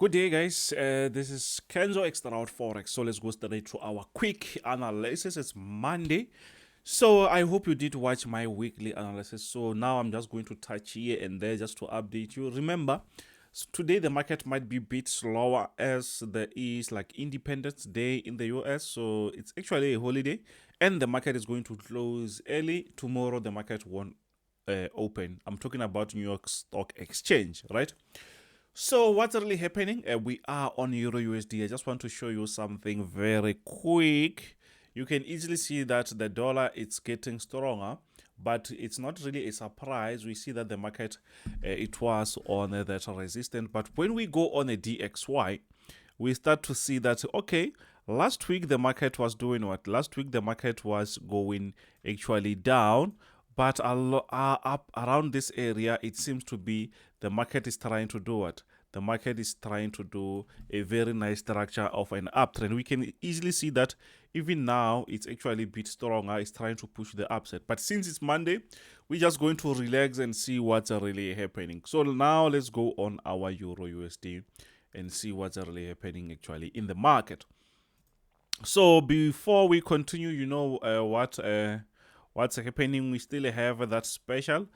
Good day, guys. This is Kenzo Xtrahot Forex. So let's go straight to our quick analysis. It's Monday. So I hope you did watch my weekly analysis. So now I'm just going to touch here and there just to update you. Remember, today the market might be a bit slower as there is like Independence Day in the US. So it's actually a holiday and the market is going to close early. Tomorrow the market won't open. I'm talking about New York Stock Exchange, right? So what's really happening? We are on EURUSD. I just want to show you something very quick. You can easily see that the dollar is getting stronger, but it's not really a surprise. We see that the market, it was on that resistance. But when we go on a DXY, we start to see that, okay, last week the market was doing what? Last week the market was going actually down. But up around this area, it seems to be the market is trying to do what? The market is trying to do a very nice structure of an uptrend. We can easily see that even now, it's actually a bit stronger. It's trying to push the upside. But since it's Monday, we're just going to relax and see what's really happening. So now let's go on our EURUSD and see what's really happening actually in the market. So before we continue, you know what's happening. We still have that special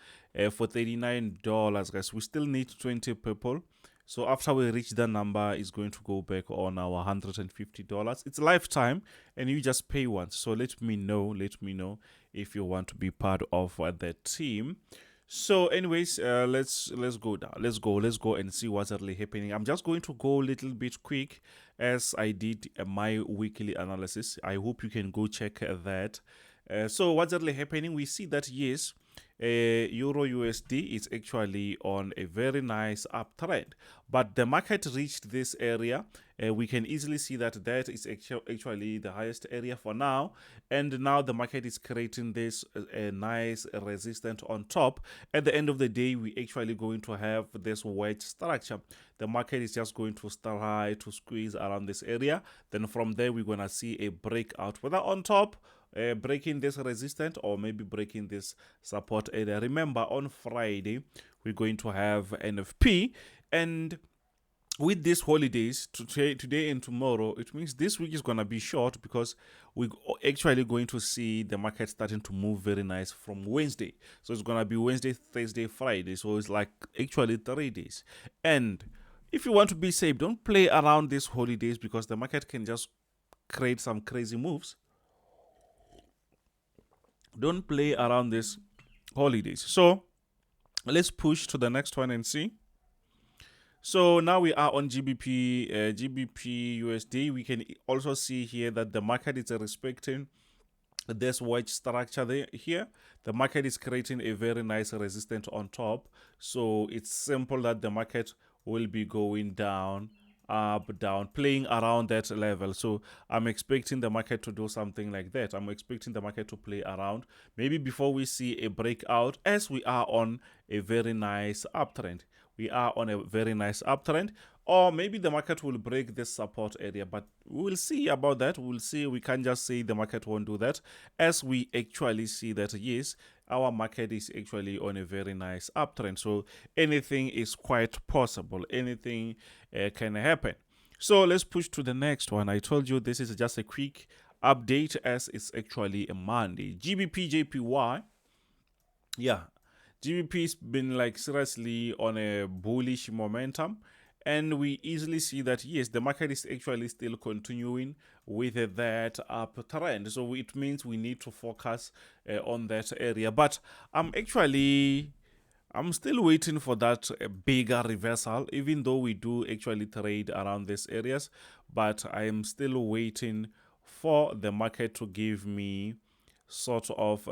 for $39, guys. We still need 20 people. So after we reach that number, it's going to go back on our $150. It's lifetime and you just pay once. So let me know if you want to be part of the team. So anyways, let's go down. Let's go and see what's really happening. I'm just going to go a little bit quick as I did my weekly analysis. I hope you can go check that. So what's really happening? We see that yes, EURUSD is actually on a very nice uptrend, but the market reached this area. We can easily see that that is actually the highest area for now, and now the market is creating this nice resistance on top. At the end of the day, we actually going to have this wedge structure. The market is just going to start to squeeze around this area. Then from there, we're gonna see a breakout, whether on top, breaking this resistance or maybe breaking this support area. Remember, on Friday we're going to have NFP, and with these holidays today and tomorrow, it means this week is going to be short because we're actually going to see the market starting to move very nice from Wednesday. So it's going to be Wednesday, Thursday, Friday. So it's like actually 3 days. And if you want to be safe, don't play around these holidays because the market can just create some crazy moves. Don't play around these holidays. So let's push to the next one and see. So now we are on GBPUSD. We can also see here that the market is respecting this wedge structure here. The market is creating a very nice resistance on top. So it's simple that the market will be going down, up, down, playing around that level. So I'm expecting the market to do something like that. I'm expecting the market to play around, maybe before we see a breakout, as we are on a very nice uptrend. We are on a very nice uptrend, or maybe the market will break this support area, but we'll see about that. We'll see. We can't just say the market won't do that, as we actually see that yes, our market is actually on a very nice uptrend. So anything is quite possible. Anything can happen. So let's push to the next one. I told you this is just a quick update as it's actually a Monday. GBPJPY, yeah, GBP's been like seriously on a bullish momentum, and we easily see that yes, the market is actually still continuing with that uptrend. So it means we need to focus on that area. But I'm still waiting for that bigger reversal, even though we do actually trade around these areas. But I am still waiting for the market to give me sort of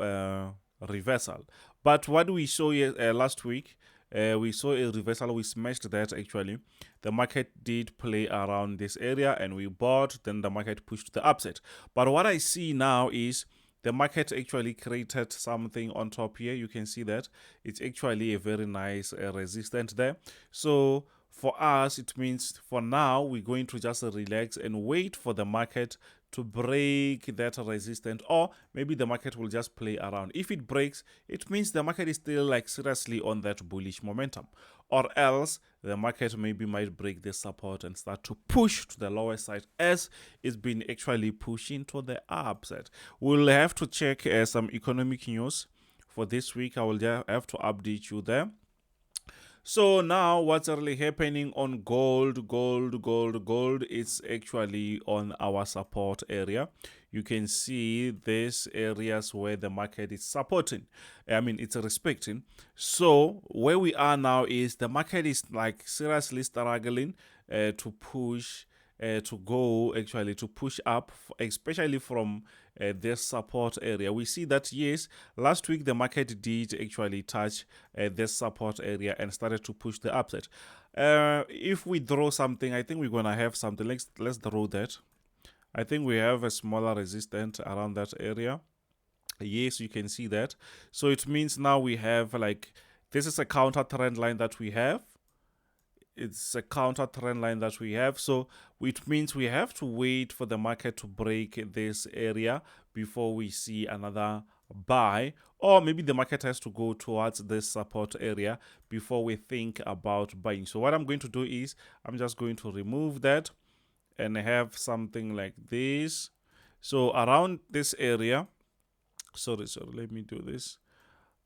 reversal. But what we saw last week, we saw a reversal. We smashed that actually. The market did play around this area and we bought, then the market pushed to the upside. But what I see now is the market actually created something on top here. You can see that it's actually a very nice resistance there. So for us, it means for now, we're going to just relax and wait for the market to break that resistance, or maybe the market will just play around. If it breaks, it means the market is still like seriously on that bullish momentum. or else the market maybe might break this support and start to push to the lower side as it's been actually pushing to the upside. We'll have to check some economic news for this week. I will have to update you there. So now what's really happening on gold? It's actually on our support area. You can see these areas where the market is supporting. I mean, it's respecting. So where we are now is the market is like seriously struggling to push to go actually to push up, especially from this support area. We see that yes, last week the market did actually touch this support area and started to push the upside. If we draw something, I think we're gonna have something. Let's draw that. I think we have a smaller resistance around that area. Yes, you can see that. So it means now we have like, this is a counter trend line that we have. It's a counter trend line that we have, so it means we have to wait for the market to break this area before we see another buy, or maybe the market has to go towards this support area before we think about buying. So what I'm going to do is I'm just going to remove that and have something like this. So around this area, sorry, let me do this.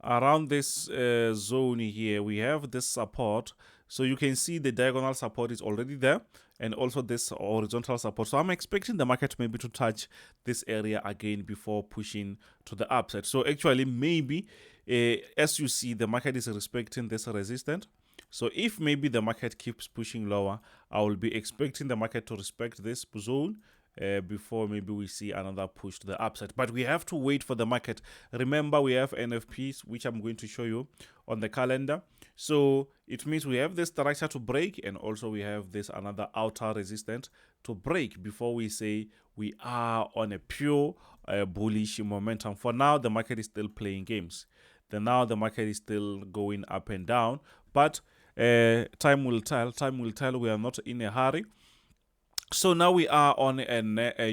Around this zone here, we have this support. So you can see the diagonal support is already there, and also this horizontal support. So I'm expecting the market maybe to touch this area again before pushing to the upside. So actually maybe as you see, the market is respecting this resistance. So if maybe the market keeps pushing lower, I will be expecting the market to respect this zone before maybe we see another push to the upside. But we have to wait for the market. Remember, we have NFPs, which I'm going to show you on the calendar. So it means we have this structure to break, and also we have this another outer resistance to break before we say we are on a pure bullish momentum. For now, the market is still playing games. Now the market is still going up and down, but time will tell. We are not in a hurry. So now we are on a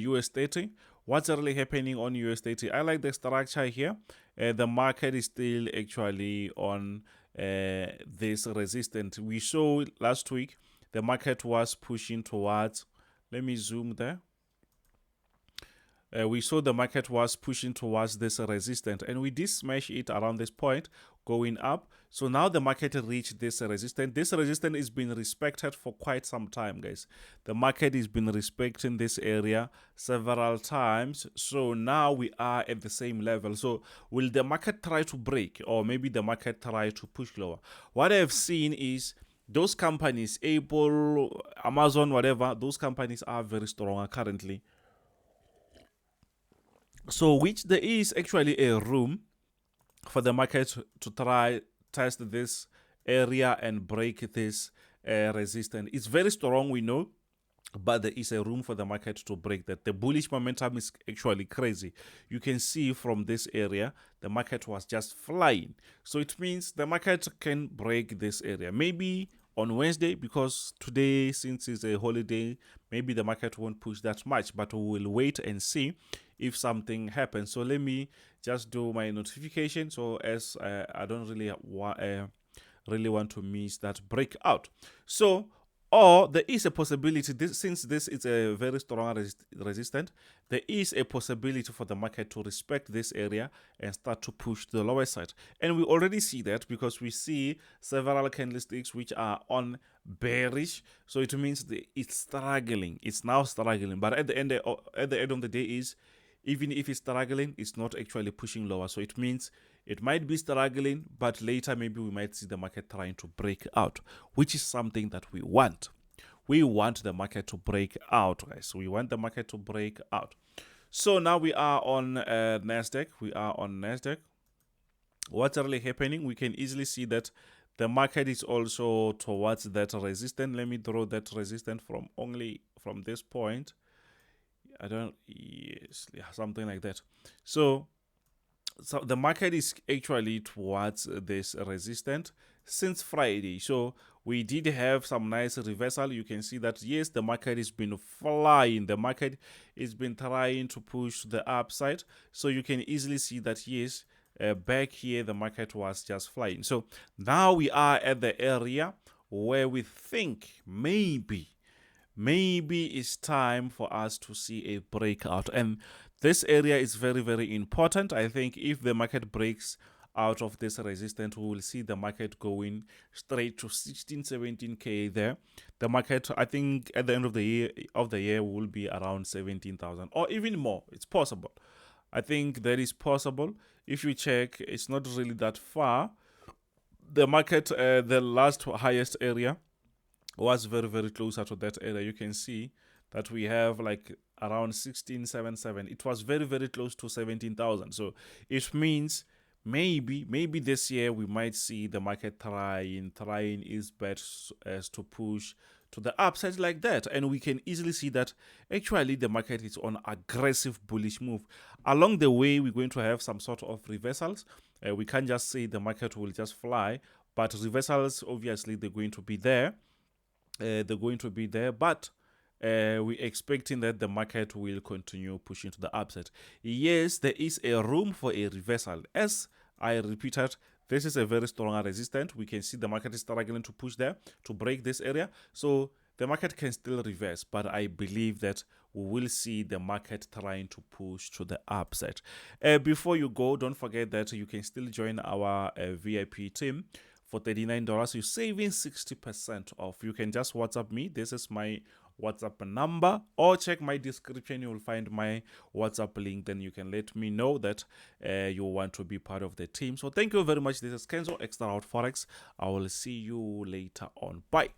US30. What's really happening on US30? I like the structure here. The market is still actually on this resistance. We saw last week the market was pushing towards, let me zoom there. We saw the market was pushing towards this resistance, and we did smash it around this point going up. So now the market reached this resistance. This resistance is being respected for quite some time, guys. The market has been respecting this area several times. So now we are at the same level. So will the market try to break, or maybe the market try to push lower? What I've seen is those companies, Apple, Amazon, whatever, those companies are very strong currently. So which there is actually a room for the market to try test this area and break this resistance. It's very strong, we know, but there is a room for the market to break that. The bullish momentum is actually crazy. You can see from this area, the market was just flying. So it means the market can break this area. Maybe on Wednesday, because today, since it's a holiday, maybe the market won't push that much, but we will wait and see if something happens. So let me just do my notification, so as I don't really want to miss that breakout. So, or there is a possibility, since this is a very strong resistance, there is a possibility for the market to respect this area and start to push to the lower side. And we already see that because we see several candlesticks which are on bearish. So it means it's struggling. It's now struggling. But at the end of the day is, even if it's struggling, it's not actually pushing lower. So it means it might be struggling, but later maybe we might see the market trying to break out, which is something that we want. We want the market to break out, guys. We want the market to break out. So now we are on NASDAQ. We are on NASDAQ. What's really happening? We can easily see that the market is also towards that resistance. Let me draw that resistance from this point. Yes, something like that. So the market is actually towards this resistance since Friday. So we did have some nice reversal. You can see that yes, the market has been flying. The market has been trying to push the upside. So you can easily see that yes, back here the market was just flying. So now we are at the area where we think maybe it's time for us to see a breakout, and this area is very, very important. I think if the market breaks out of this resistance, we will see the market going straight to 16-17k there. The market, I think at the end of the year will be around 17,000 or even more. It's possible. I think that is possible. If you check, it's not really that far. The market, the last highest area was very, very closer to that area. You can see that we have like around 1677. It was very, very close to 17,000. So it means maybe this year we might see the market trying its best as to push to the upside like that, and we can easily see that actually the market is on aggressive bullish move. Along the way, we're going to have some sort of reversals. We can't just say the market will just fly, but reversals, obviously, they're going to be there. But we're expecting that the market will continue pushing to the upside. Yes, there is a room for a reversal. As I repeated, this is a very strong resistance. We can see the market is struggling to push there to break this area. So the market can still reverse, but I believe that we will see the market trying to push to the upside. Before you go, don't forget that you can still join our VIP team. For $39, you're saving 60% off. You can just WhatsApp me. This is my WhatsApp number, or check my description. You will find my WhatsApp link. Then you can let me know that you want to be part of the team. So thank you very much. This is Kenzo, Xtrahot Forex. I will see you later on. Bye.